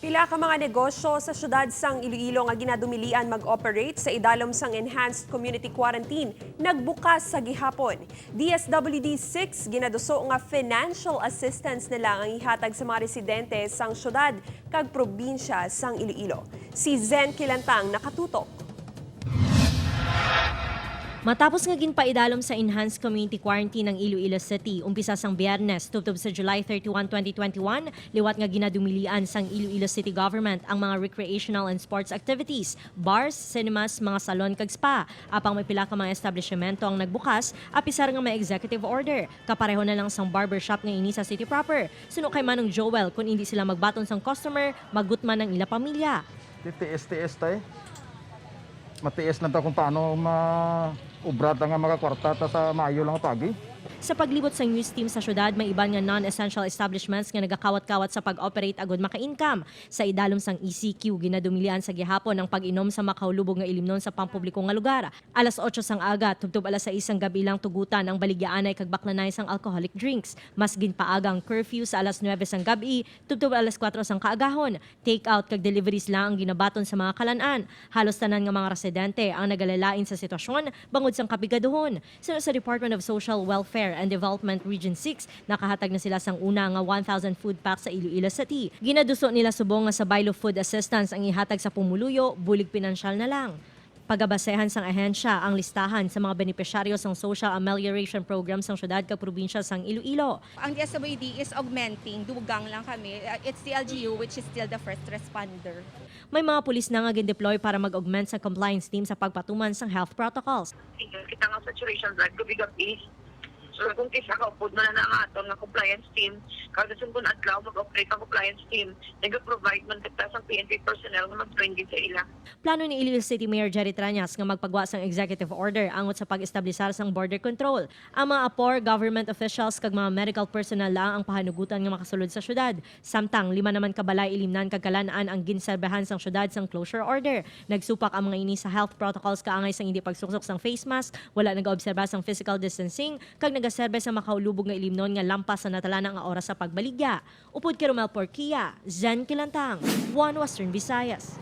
Pila ka mga negosyo sa syudad sang Iloilo nga ginadumilian mag-operate sa idalom sang Enhanced Community Quarantine nagbukas sa gihapon. DSWD 6 ginaduso nga financial assistance nila ang ihatag sa mga residente sang syudad kag probinsya sang Iloilo. Si Zen Kilantang nakatutok. Matapos nga ginpaidalom sa Enhanced Community Quarantine ng Iloilo City, umpisa sang Biyernes, tubtob sa July 31, 2021, liwat nga ginadumilian sang Iloilo City Government ang mga recreational and sports activities, bars, cinemas, mga salon kag spa. Apang may pila ka mga establishmento ang nagbukas, apisar nga may executive order. Kapareho na lang sang barbershop nga ini sa city proper. Suno kay Manong Joel, kung hindi sila magbaton sang customer, magutman ng ila pamilya. Tiis tayo. Matiis lang tayo kung paano ubrata nga mga kwarta sa Mayo lang pagi. Sa paglibot sa news team sa syudad, may iban nga non-essential establishments nga nagakawat-kawat sa pag-operate agod maka-income. Sa idalom sang ECQ, ginadumilian sa gihapon ang pag-inom sa makaulubog nga ilimnon sa pampublikong nga lugar. Alas 8 sang aga, tubtob alas 6 sang gabi lang tugutan ang baligyaanay kag baklanay sang alcoholic drinks. Mas ginpaaga ang curfew sa alas 9 sang gabi, tubtob alas 4 sang kaagahon. Take-out kag deliveries lang ang ginabaton sa mga kalan-an. Halos tanan nga mga residente ang nagalalain sa sitwasyon bangod sang kapigaduhon. Sa Department of Social Welfare and Development Region 6, nakahatag na sila sang una nga 1,000 food packs sa Iloilo City. Ginaduso nila subong nga sa Baylo Food Assistance ang ihatag sa pumuluyo, bulig pinansyal na lang. Pagabasehan sang ahensya ang listahan sa mga benepisyaryo sang Social Amelioration Program sang syudad kag probinsya sang Iloilo. Ang DSWD is augmenting, dugang lang kami. It's the LGU which is still the first responder. May mga pulis na nga gin-deploy para mag-augment sa compliance team sa pagpatuman sang health protocols. Kita nga saturation blood ko bigapi. So kung kisa ka upod na ang aton nga compliance team, kada sun kun adlaw mag-operate ang compliance team, nag-provide man kita sa PNP personnel nga mag-train sa ila. Plano ni Iloilo City Mayor Jerry Trañas nga magpagawa sang executive order angot sa pag-establisar sang border control. Ang mga apor, government officials kag mga medical personnel lang ang pahanugutan nga makasulod sa syudad. Samtang 5 naman kabalay ilimnan kag kalanaan ang ginserbahan sang syudad sang closure order. Nagsupak ang mga ini sa health protocols kaangay sang hindi pagsuksok sang face mask, wala nag-obserba sang physical distancing kag nagaserbe sa makaulubog nga ilimnon nga lampas sa natala nga oras sa pagbaligya. Upod kay Romel Porquia, Zen Kilantang, One Western Visayas.